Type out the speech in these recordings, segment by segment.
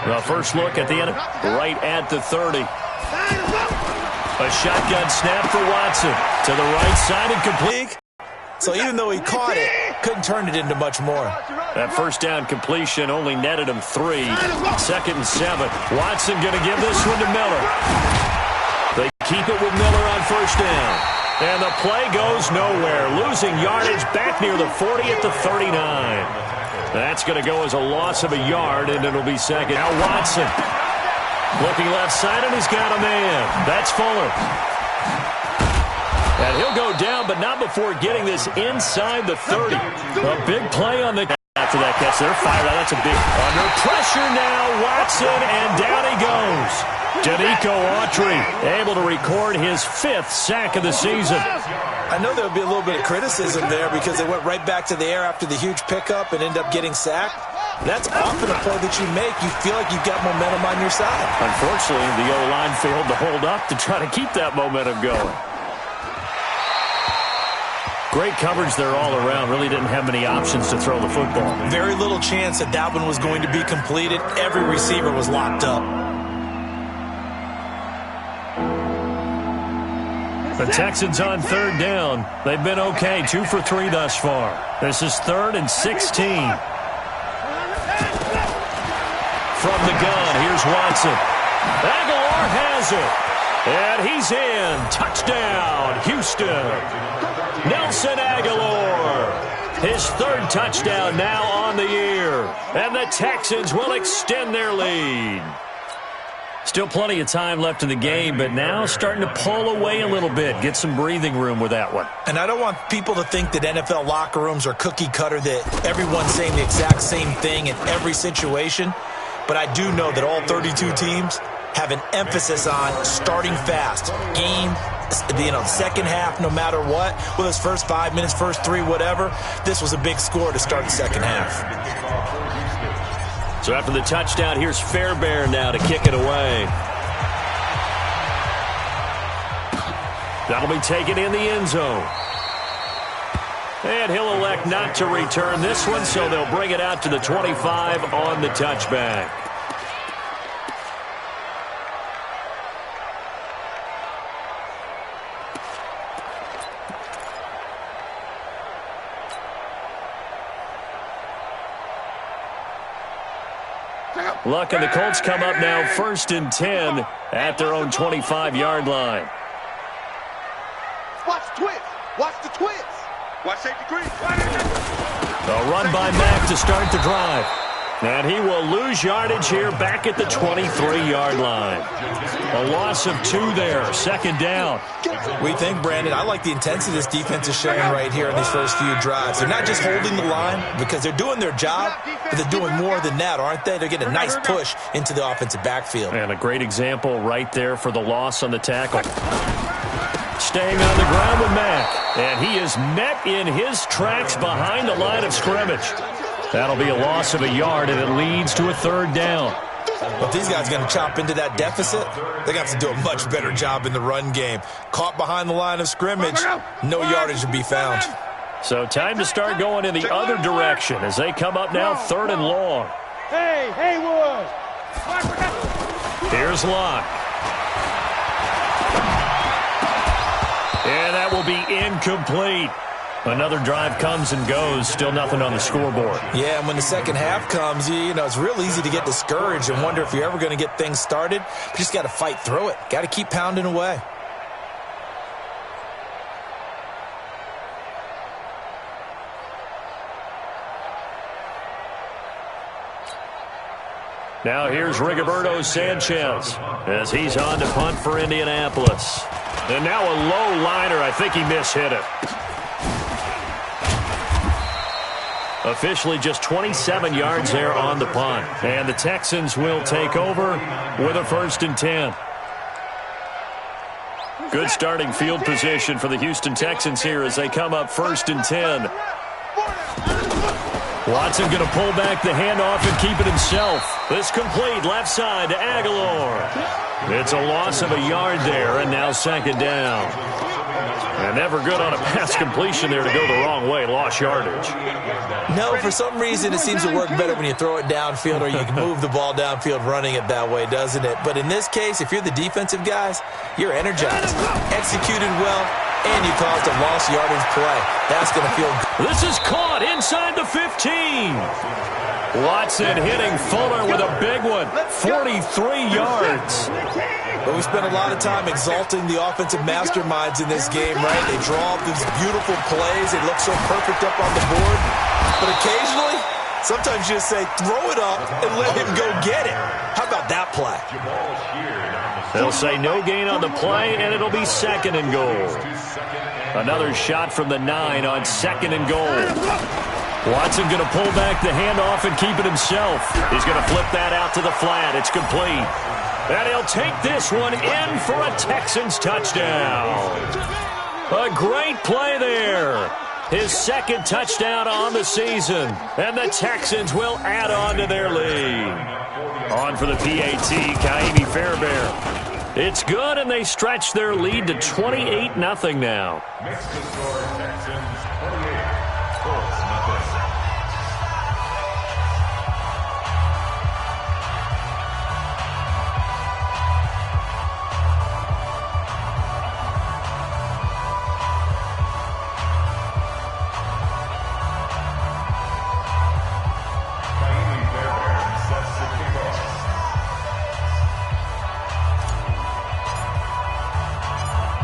The first look at the end, right at the 30. A shotgun snap for Watson. To the right side and complete. So even though he caught it, couldn't turn it into much more. That first down completion only netted him 3. 2nd and 7. Watson going to give this one to Miller. They keep it with Miller on first down. And the play goes nowhere. Losing yardage back near the 40 at the 39. That's going to go as a loss of a yard, and it'll be second. Now Watson looking left side, and he's got a man. That's Fuller. And he'll go down, but not before getting this inside the 30. A big play on the after that catch. They're fired out. That's a big under pressure now. Watson, and down he goes. Danico Autry able to record his 5th sack of the season. I know there would be a little bit of criticism there because they went right back to the air after the huge pickup and end up getting sacked. That's often a play that you make. You feel like you've got momentum on your side. Unfortunately, the O-line failed to hold up to try to keep that momentum going. Great coverage there all around. Really didn't have many options to throw the football. Very little chance that that one was going to be completed. Every receiver was locked up. The Texans on 3rd down. They've been okay. 2 for 3 thus far. This is 3rd and 16. From the gun, here's Watson. Aguilar has it. And he's in. Touchdown, Houston. Nelson Aguilar. His 3rd touchdown now on the year. And the Texans will extend their lead. Still plenty of time left in the game, but now starting to pull away a little bit. Get some breathing room with that one. And I don't want people to think that NFL locker rooms are cookie cutter, that everyone's saying the exact same thing in every situation. But I do know that all 32 teams have an emphasis on starting fast. Second half, no matter what. Whether it's first 5 minutes, first 3, whatever. This was a big score to start the second half. So after the touchdown, here's Fairbairn now to kick it away. That'll be taken in the end zone. And he'll elect not to return this one, so they'll bring it out to the 25 on the touchback. Luck and the Colts come up now 1st and 10 at their own 25-yard line. Watch the twist. Watch the twist. Watch safety green. A run by Mack to start the drive. And he will lose yardage here back at the 23-yard line. A loss of 2 there. 2nd down. We think, Brandon, I like the intensity this defense is showing right here in these first few drives. They're not just holding the line because they're doing their job, but they're doing more than that, aren't they? They're getting a nice push into the offensive backfield. And a great example right there for the loss on the tackle. Staying on the ground with Mack. And he is met in his tracks behind the line of scrimmage. That'll be a loss of a yard, and it leads to a 3rd down. But these guys are going to chop into that deficit. They're going to have to do a much better job in the run game. Caught behind the line of scrimmage, no yardage to be found. So time to start going in the other direction as they come up now 3rd and long. Hey, Haywood. Here's Locke. And that will be incomplete. Another drive comes and goes. Still nothing on the scoreboard. Yeah, and when the second half comes, you know, it's real easy to get discouraged and wonder if you're ever going to get things started. You just got to fight through it. Got to keep pounding away. Now here's Rigoberto Sanchez as he's on to punt for Indianapolis. And now a low liner. I think he mishit it. Officially just 27 yards there on the punt. And the Texans will take over with a 1st and 10. Good starting field position for the Houston Texans here as they come up 1st and 10. Watson going to pull back the handoff and keep it himself. This complete left side to Aguilar. It's a loss of a yard there, and now 2nd down. And never good on a pass completion there to go the wrong way. Lost yardage. No, for some reason it seems to work better when you throw it downfield or you can move the ball downfield running it that way, doesn't it? But in this case, if you're the defensive guys, you're energized, executed well, and you caused a lost yardage play. That's going to feel good. This is caught inside the 15. Watson hitting Fuller with a big one. 43 yards. But we spent a lot of time exalting the offensive masterminds in this game, right? They draw up these beautiful plays. They look so perfect up on the board. But occasionally, sometimes you just say, throw it up and let him go get it. How about that play? They'll say no gain on the play, and it'll be 2nd and goal. Another shot from the 9 on 2nd and goal. Watson going to pull back the handoff and keep it himself. He's going to flip that out to the flat. It's complete. And he'll take this one in for a Texans touchdown. A great play there. His 2nd touchdown on the season. And the Texans will add on to their lead. On for the PAT, Kaimi Fairbairn. It's good, and they stretch their lead to 28-0 now.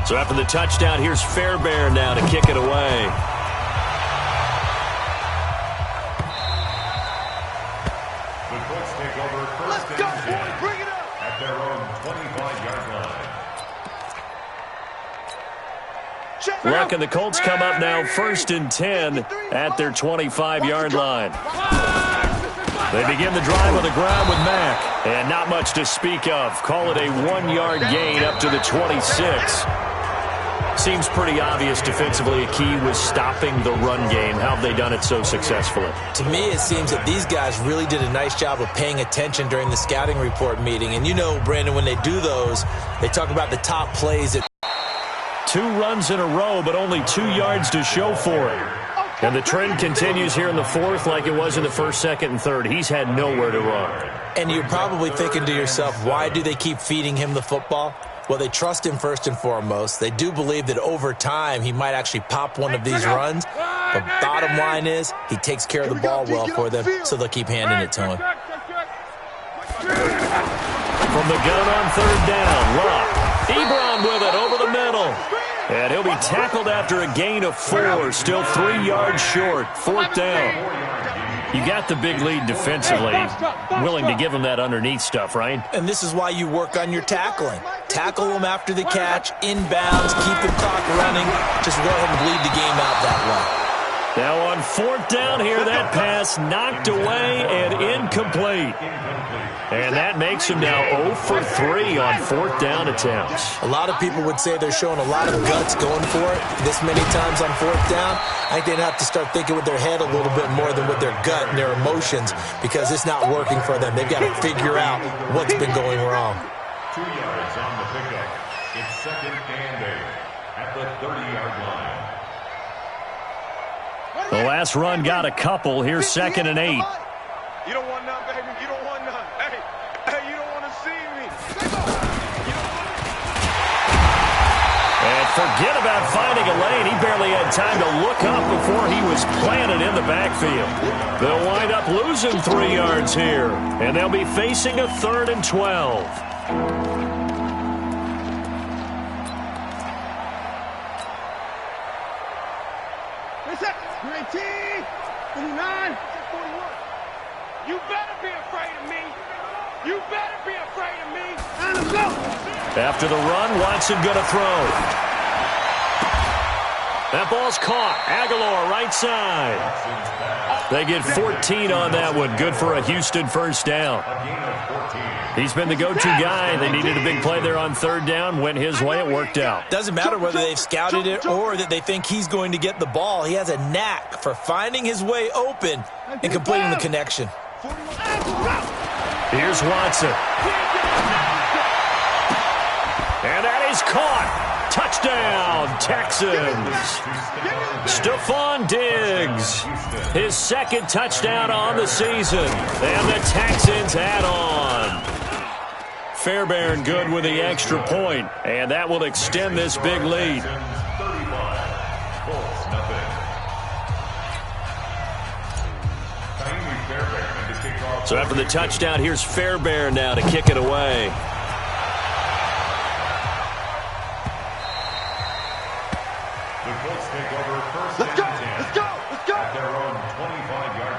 So after the touchdown, here's Fairbairn now to kick it away. The Colts take over first and 10 Bring it up. at their own 25-yard line. Luck and the Colts come up now 1st and 10 at their 25-yard line. They begin the drive on the ground with Mack. And not much to speak of. Call it a 1-yard gain up to the 26. Seems pretty obvious defensively a key was stopping the run game. How have they done it so successfully? To me, it seems that these guys really did a nice job of paying attention during the scouting report meeting. And you know, Brandon, when they do those, they talk about the top plays. 2 runs in a row, but only 2 yards to show for it. And the trend continues here in the 4th like it was in the 1st, 2nd, and 3rd. He's had nowhere to run. And you're probably thinking to yourself, why do they keep feeding him the football? Well, they trust him first and foremost. They do believe that over time he might actually pop one of these runs. But bottom line is he takes care of the ball well for them, so they'll keep handing it to him. From the gun on 3rd down, Luck. Ebron with it over the middle. And he'll be tackled after a gain of 4. Still 3 yards short. 4th down. You got the big lead defensively. Willing to give him that underneath stuff, right? And this is why you work on your tackling. Tackle them after the catch, inbounds, keep the clock running. Just go ahead and bleed the game out that way. Now on 4th down here, that pass knocked away and incomplete. And that makes him now 0 for 3 on 4th down attempts. A lot of people would say they're showing a lot of guts going for it this many times on 4th down. I think they'd have to start thinking with their head a little bit more than with their gut and their emotions because it's not working for them. They've got to figure out what's been going wrong. 2 yards on the pickup. It's 2nd and 8 at the 30-yard line. The last run got a couple. Here's 2nd and 8. You don't want none, baby. You don't want none. Hey, you don't want to see me. And forget about finding a lane. He barely had time to look up before he was planted in the backfield. They'll wind up losing 3 yards here. And they'll be facing a 3rd and 12. You better be afraid of me. You better be afraid of me. And let's go. After the run, Watson going to throw. That ball's caught. Aguilar, right side. They get 14 on that one. Good for a Houston 1st down. He's been the go-to guy. They needed a big play there on 3rd down. Went his way. It worked out. Doesn't matter whether they've scouted it or that they think he's going to get the ball. He has a knack for finding his way open and completing the connection. Here's Watson. And that is caught. Touchdown, Texans. Stephon Diggs, his second touchdown on the season. And the Texans add on. Fairbairn good with the extra point, and that will extend this big lead. So after the touchdown, here's Fairbairn now to kick it away. The Colts take over first and 10. Let's go! At their own 25-yard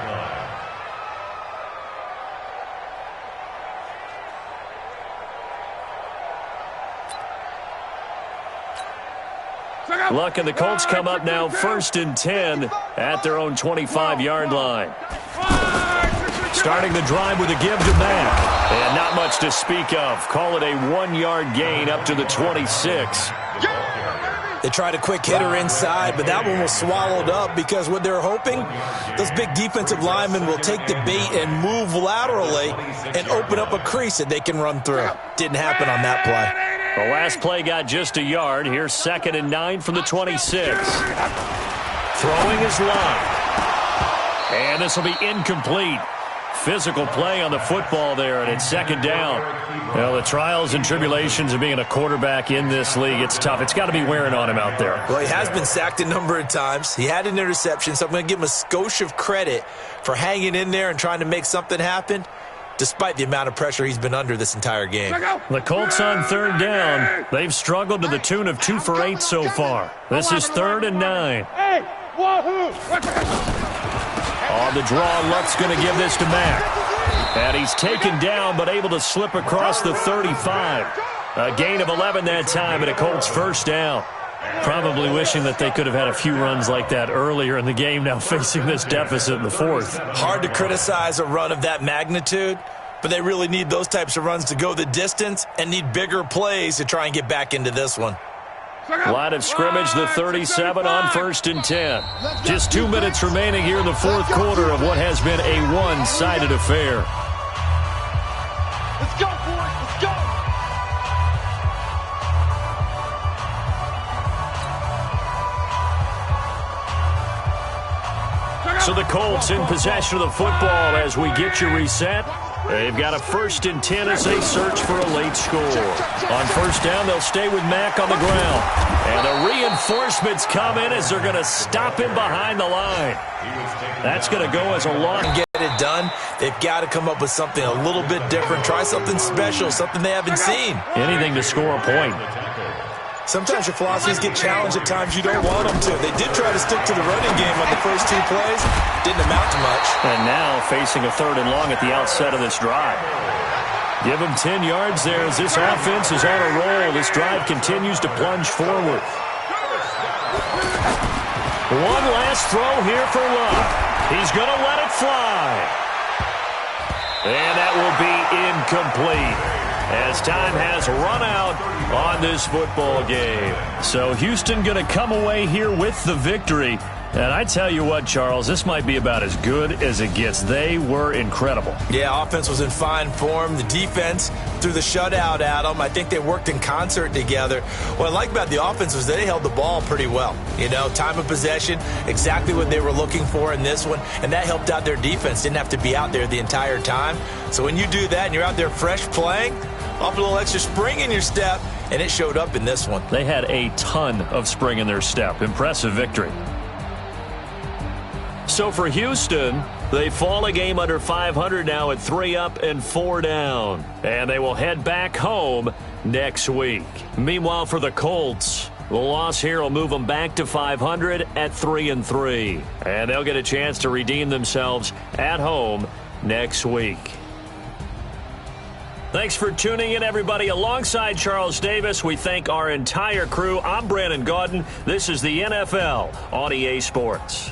line. Luck and the Colts come up now first and 10 at their own 25-yard line. Starting the drive with a give to Mack. And not much to speak of. Call it a 1-yard gain up to the 26. They tried a quick hitter inside, but that one was swallowed up because what they're hoping, those big defensive linemen will take the bait and move laterally and open up a crease that they can run through. Didn't happen on that play. The last play got just a yard. Here's 2nd and 9 from the 26. Throwing his line. And this will be incomplete. Physical play on the football there, and it's 2nd down. Well, the trials and tribulations of being a quarterback in this league, it's tough. It's got to be wearing on him out there. Well, he has been sacked a number of times. He had an interception, so I'm going to give him a skosh of credit for hanging in there and trying to make something happen, despite the amount of pressure he's been under this entire game. The Colts on 3rd down. They've struggled to the tune of 2 for 8 so far. This is 3rd and 9. Hey, wahoo! On the draw, Luck's going to give this to Mack. And he's taken down, but able to slip across the 35. A gain of 11 that time, and a Colts first down. Probably wishing that they could have had a few runs like that earlier in the game, now facing this deficit in the 4th. Hard to criticize a run of that magnitude, but they really need those types of runs to go the distance and need bigger plays to try and get back into this one. Line of scrimmage, the 37 on 1st and 10. Just 2 minutes remaining here in the 4th quarter of what has been a one-sided affair. Let's go, boys. Let's go. So the Colts in possession of the football as we get you reset. They've got a 1st and 10 as they search for a late score. On 1st down, they'll stay with Mack on the ground. And the reinforcements come in as they're going to stop him behind the line. That's going to go as a long. Get it done. They've got to come up with something a little bit different. Try something special, something they haven't seen. Anything to score a point. Sometimes your philosophies get challenged at times you don't want them to. They did try to stick to the running game on the first 2 plays. Didn't amount to much. And now facing a 3rd and long at the outset of this drive. Give them 10 yards there as this offense is on a roll. This drive continues to plunge forward. One last throw here for Luck. He's going to let it fly. And that will be incomplete as time has run out on this football game. So Houston going to come away here with the victory. And I tell you what, Charles, this might be about as good as it gets. They were incredible. Yeah, offense was in fine form. The defense threw the shutout at them. I think they worked in concert together. What I like about the offense was they held the ball pretty well. You know, time of possession, exactly what they were looking for in this one. And that helped out their defense. Didn't have to be out there the entire time. So when you do that and you're out there fresh playing, off a little extra spring in your step, and it showed up in this one. They had a ton of spring in their step. Impressive victory. So for Houston, they fall a game under 500 now at 3 up and 4 down. And they will head back home next week. Meanwhile, for the Colts, the loss here will move them back to 500 at 3-3. And they'll get a chance to redeem themselves at home next week. Thanks for tuning in, everybody. Alongside Charles Davis, we thank our entire crew. I'm Brandon Gaudin. This is the NFL on EA Sports.